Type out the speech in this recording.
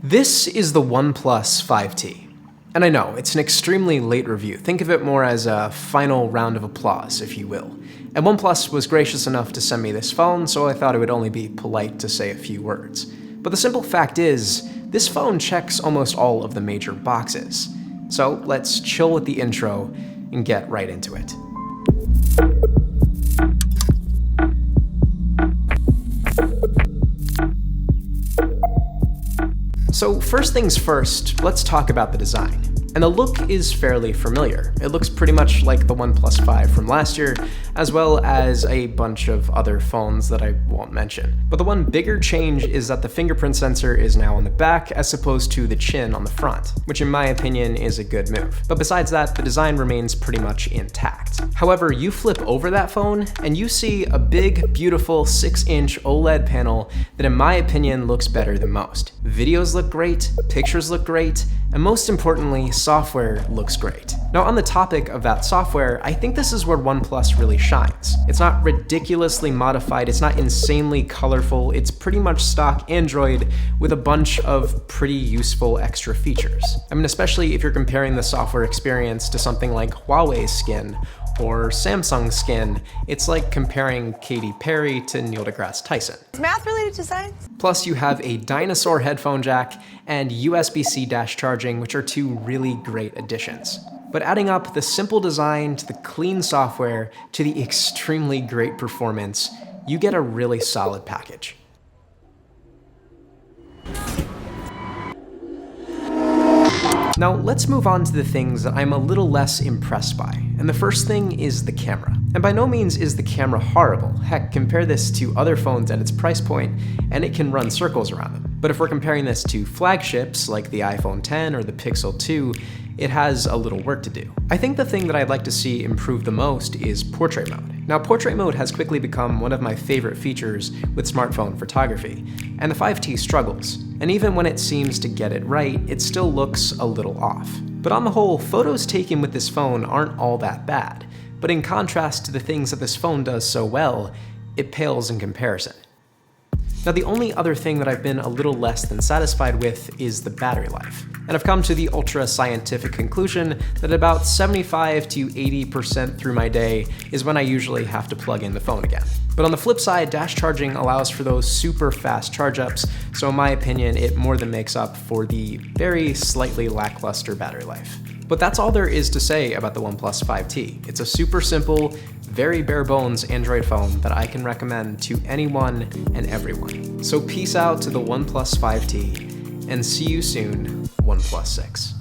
This is the OnePlus 5T. And I know, it's an extremely late review. Think of it more as a final round of applause, if you will. And OnePlus was gracious enough to send me this phone, so I thought it would only be polite to say a few words. But the simple fact is, this phone checks almost all of the major boxes. So let's chill with the intro and get right into it. So first things first, let's talk about the design. And the look is fairly familiar. It looks pretty much like the OnePlus 5 from last year, as well as a bunch of other phones that I won't mention. But the one bigger change is that the fingerprint sensor is now on the back as opposed to the chin on the front, which in my opinion is a good move. But besides that, the design remains pretty much intact. However, you flip over that phone and you see a big, beautiful 6-inch OLED panel that in my opinion looks better than most. Videos look great, pictures look great, and most importantly, software looks great. Now on the topic of that software, I think this is where OnePlus really shines. It's not ridiculously modified, it's not insanely colorful, it's pretty much stock Android with a bunch of pretty useful extra features. I mean, especially if you're comparing the software experience to something like Huawei's Skin or Samsung's Skin, it's like comparing Katy Perry to Neil deGrasse Tyson. Is math related to science? Plus you have a dinosaur headphone jack and USB-C dash charging, which are two really great additions. But adding up the simple design to the clean software to the extremely great performance, you get a really solid package. Now let's move on to the things that I'm a little less impressed by, and the first thing is the camera. And by no means is the camera horrible. Heck, compare this to other phones at its price point, and it can run circles around them. But if we're comparing this to flagships like the iPhone X or the Pixel 2, it has a little work to do. I think the thing that I'd like to see improve the most is portrait mode. Now, portrait mode has quickly become one of my favorite features with smartphone photography, and the 5T struggles. And even when it seems to get it right, it still looks a little off. But on the whole, photos taken with this phone aren't all that bad. But in contrast to the things that this phone does so well, it pales in comparison. Now, the only other thing that I've been a little less than satisfied with is the battery life. And I've come to the ultra-scientific conclusion that about 75 to 80% through my day is when I usually have to plug in the phone again. But on the flip side, dash charging allows for those super fast charge ups, so in my opinion, it more than makes up for the very slightly lackluster battery life. But that's all there is to say about the OnePlus 5T. It's a super simple, very bare bones Android phone that I can recommend to anyone and everyone. So peace out to the OnePlus 5T, and see you soon, OnePlus 6.